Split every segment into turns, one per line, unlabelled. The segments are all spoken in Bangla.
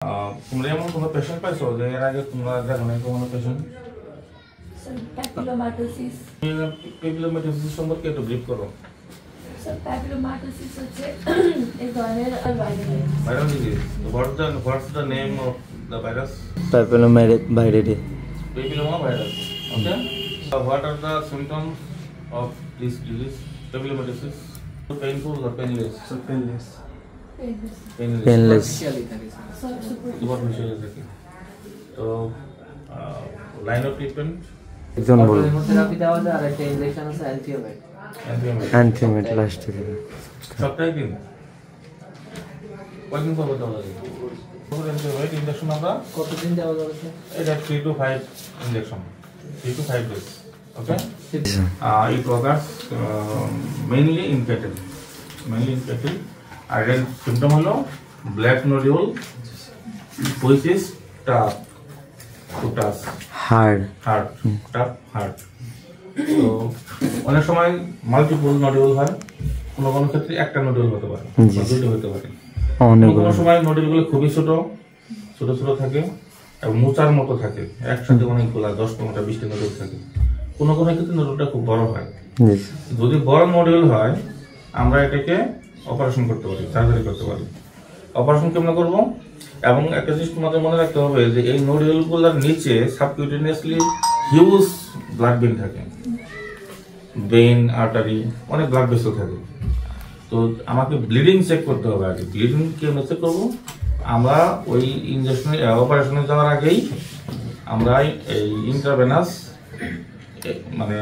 তোমরা এমন কোনো পেশেন্ট পাইছো যে এর আগে তোমরা দেখো না কোনো পেশেন্ট?
প্যাপিলোমাটোসিস।
প্যাপিলোমাটোসিস সম্পর্কে একটু ব্রিফ করো।
স্যার প্যাপিলোমাটোসিস হচ্ছে এই ধরনের
viral disease. What's the name of the virus?
Papillomavirus.
Papilloma virus. Okay. What are the symptoms of this disease? Papillomastosis. Painful or painless?
So painless.
Painless.
Superficial থাকে। তো লাইন অফ ট্রিটমেন্ট
একজন বল
থেরাপি দেওয়া যায় আর একটা ইনজেকশন আছে অ্যান্টিবায়োটিক।
অ্যান্টিমেট লাস্ট থেকে
সপ্তাহে দিন কয়দিন পর দেওয়া লাগে? অ্যান্টিবায়োটিক ইনজেকশন আমরা
কতদিন দেওয়া যাবে?
এটা 3 to 5 injection, 3 to 5 days. Okay. It occurs mainly in cattle. আর এর সিম্পটম হলো black nodule which is tough to touch,
hard
tough hard. তো অনেক সময় মাল্টিপল নোডিউল হয়, কোনো ক্ষেত্রে একটা নোডিউল হতে পারে, দুটো হতে পারে। কোনো সময় নোডিউলগুলো খুবই ছোট থাকে এবং মোচার মতো থাকে, একসাথে অনেকগুলা 10-15টা 20টা নোডিউল থাকে। কোনো ক্ষেত্রে নোডিউলটা খুব বড় হয়। যদি বড় নোডিউল হয় আমরা এটাকে অপারেশন করতে পারি, সার্জারি করতে পারি। অপারেশন কেমন করব? এবং একটা জিনিস তোমাদের মনে রাখতে হবে যে এই নোডিউলগুলোর নিচে সাবকিউটেনিয়াসলি হিউজ ব্লাড ভেইন থাকে, ভেইন, আর্টারি, অনেক ব্লাড ভেসেল থাকে। তো আমাকে ব্লিডিং চেক করতে হবে আগে। ব্লিডিং কেমন চেক করবো? আমরা ওই ইনজেকশন অপারেশনে যাওয়ার আগেই আমরা এই ইন্ট্রাভেনাস মানে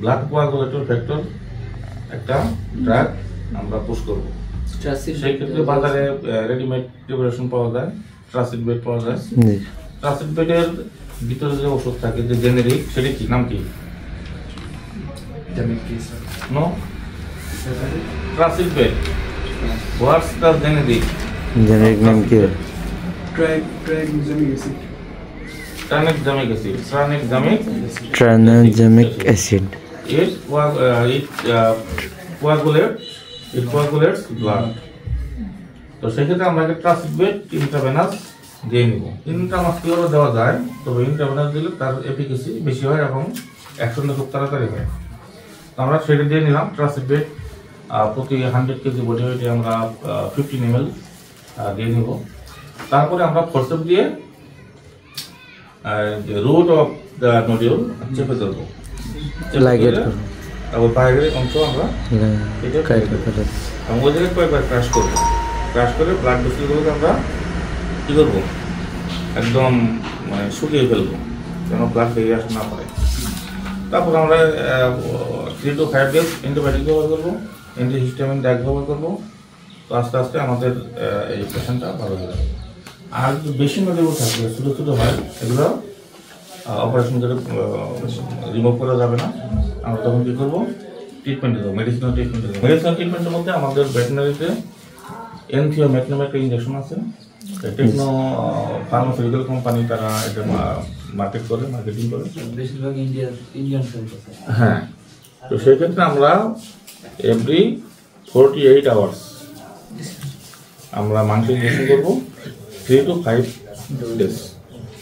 ব্লাড কোয়াগুলেটর ফ্যাক্টর একটা ড্রাগ আমরা পুশ করবো। সেই ক্ষেত্রে বাজারে রেডিমেড প্রিপারেশন পাওয়া যায়, ট্রাসিড বেড পাওয়া যায়। ট্রাসিড বেডের ভিতরে যে ওষুধ থাকে যে জেনেরিক, সেটা কি নাম কি? নো, ট্রাসিড বেড। হোয়াটস দ্য জেনেরিক
নেম কি?
Tranexamic
acid.
It coagulates blood. তো সেক্ষেত্রে আমরা ট্রাসিড বেড ইন্ট্রাভেনাস দিয়ে নিব। ইন্ট্রামাসকুলারও দেওয়া যায়, তবে ইন্ট্রাভেনাস দিলে তার এফিকেসি বেশি হয় এবং অ্যাকশনটা খুব তাড়াতাড়ি হয়। আমরা সেটা দিয়ে নিলাম। ট্রাসিড বেড প্রতি 100 কেজি বডি ওয়েটে আমরা 15 ml দিয়ে নিব। তারপরে আমরা ফোরসেপ দিয়ে রুট অফ দ্য নোডিউল চেপে ধরবো। তারপর বাইরের অংশ আমরা ওই জায়গায় কয়েকবার ক্রাশ করবো। ক্রাশ করে ব্লাড ভেসেলগুলোকে আমরা কী করবো? একদম মানে শুকিয়ে ফেলবো, যেন ব্লাড বেরিয়ে আসতে না পারে। তারপর আমরা 3 to 5 days অ্যান্টিবায়োটিক ব্যবহার করবো, অ্যান্টিহিস্টামিন ড্রাগ ব্যবহার করবো। তো আস্তে আস্তে আমাদের এই পেশেন্টটা ভালো হয়ে যাবে। আর যদি বেশি নোডিউল থাকবে, ছোটো হয়, এগুলো অপারেশন করে রিমুভ করা যাবে না। আমরা তখন কী করবো? ট্রিটমেন্ট দেবো, মেডিসিনাল ট্রিটমেন্ট দেবো। মেডিসিনাল ট্রিটমেন্টের মধ্যে আমাদের ভেটেরিনারিতে এনথিওমেটনম একটা ইঞ্জেকশন আছে। টেকনো ফার্মাসিউটিক্যাল কোম্পানি তারা এটা মার্কেটিং করে
বেশিরভাগ ইন্ডিয়ান।
হ্যাঁ, তো সেক্ষেত্রে আমরা এভরি 48 hours আমরা মাংস ইঞ্জেকশন করবো। 3 to 5 days,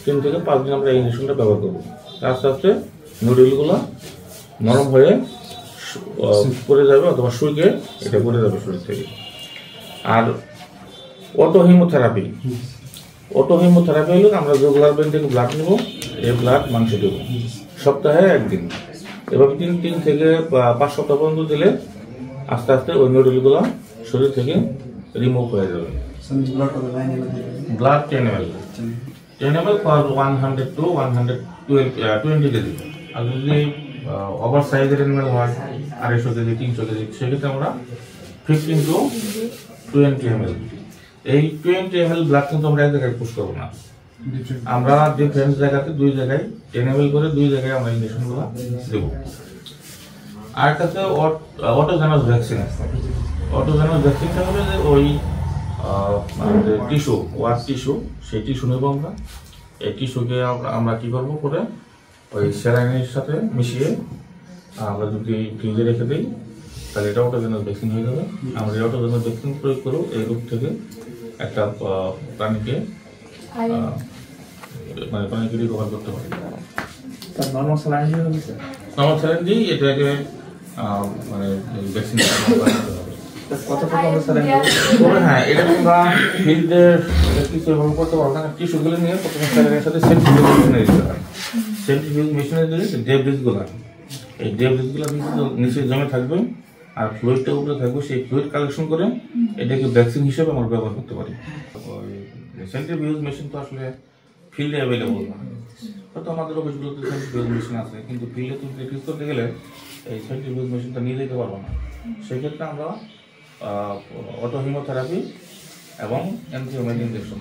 3 থেকে 5 দিন আমরা এই ইঞ্জেকশনটা ব্যবহার করবো। আস্তে আস্তে নুডলগুলো নরম হয়ে পড়ে যাবে অথবা শুকিয়ে এটা পড়ে যাবে শরীর থেকে। আর অটোহিমোথেরাপি হলো আমরা জুগুলার ভেইন থেকে ব্লাড নেব, এই ব্লাড মাংসে দেবো সপ্তাহে 1 দিন। এভাবে 3 থেকে 5 সপ্তাহ পর্যন্ত দিলে আস্তে আস্তে ওই নুডলগুলো শরীর থেকে রিমুভ হয়ে যাবে। Blood 10 ml for 100 to 120 kg. আর যদি ওভার সাইজের অ্যানিমেল হয় 250 কেজি 300 কেজি, সেক্ষেত্রে আমরা 15 to 20 ml। এই 20 ml ব্লাড কিন্তু আমরা এক জায়গায় পুশ করবো না, আমরা ডিফারেন্ট জায়গাতে 2 জায়গায় 10 ml করে 2 জায়গায় আমরা ইঞ্জেকশনগুলো দেবো। আর কাছে অটোজেনাস ভ্যাকসিন আছে। অটোজেনাস ভ্যাকসিনটা হলো যে ওই টিস্যু, ওয়ার্ড টিস্যু, সেই টিস্যু নেবো আমরা। এই টিস্যুকে আমরা কী করবো করে ওই স্যালাইনের সাথে মিশিয়ে আমরা যদি ফ্রিজে রেখে দিই তাহলে এটা অটোজেনাস ভ্যাকসিন হয়ে যাবে। আমরা এই অটোজেনাস ভ্যাকসিন প্রয়োগ করবো এই রোগ থেকে একটা প্রাণীকে মানে প্রাণীকে রিকভার করতে পারি।
নর্মাল স্যালাইন দিয়েছে
নর্মাল স্যালাইন দিই এটাকে মানে ভ্যাকসিন
কত টাকা আমরা স্যালাইন
তবে হ্যাঁ এটা তোমরা ফিল্ডে কিছু এভাবে করতে পারো না। টিস্যুগুলো নিয়ে প্রথমে স্যালাইনের সাথে সেন্ট্রিফিউজ মেশিনে দিতে হয়। সেন্ট্রিফিউজ মেশিনে দিলে ডেব্রিজগুলো এই ডেব্রিজগুলো নিচে জমে থাকবে আর ফ্লুইডটা উপরে থাকবে, সেই ফ্লুইড কালেকশন করে এটাকে ভ্যাকসিন হিসেবে আমরা ব্যবহার করতে পারি। সেন্ট্রিফিউজ মেশিন তো আসলে ফিল্ডে অ্যাভেলেবল না, হয়তো আমাদের অফিসগুলোতে সেন্ট্রিফিউজ মেশিন আছে, কিন্তু ফিল্ডে তুমি প্র্যাকটিস করতে গেলে এই সেন্ট্রিফিউজ মেশিনটা নিয়ে যেতে পারবো না। সেক্ষেত্রে আমরা অটো হিমোথেরাপি এবং অ্যান্টিবায়োটিক ইনজেকশন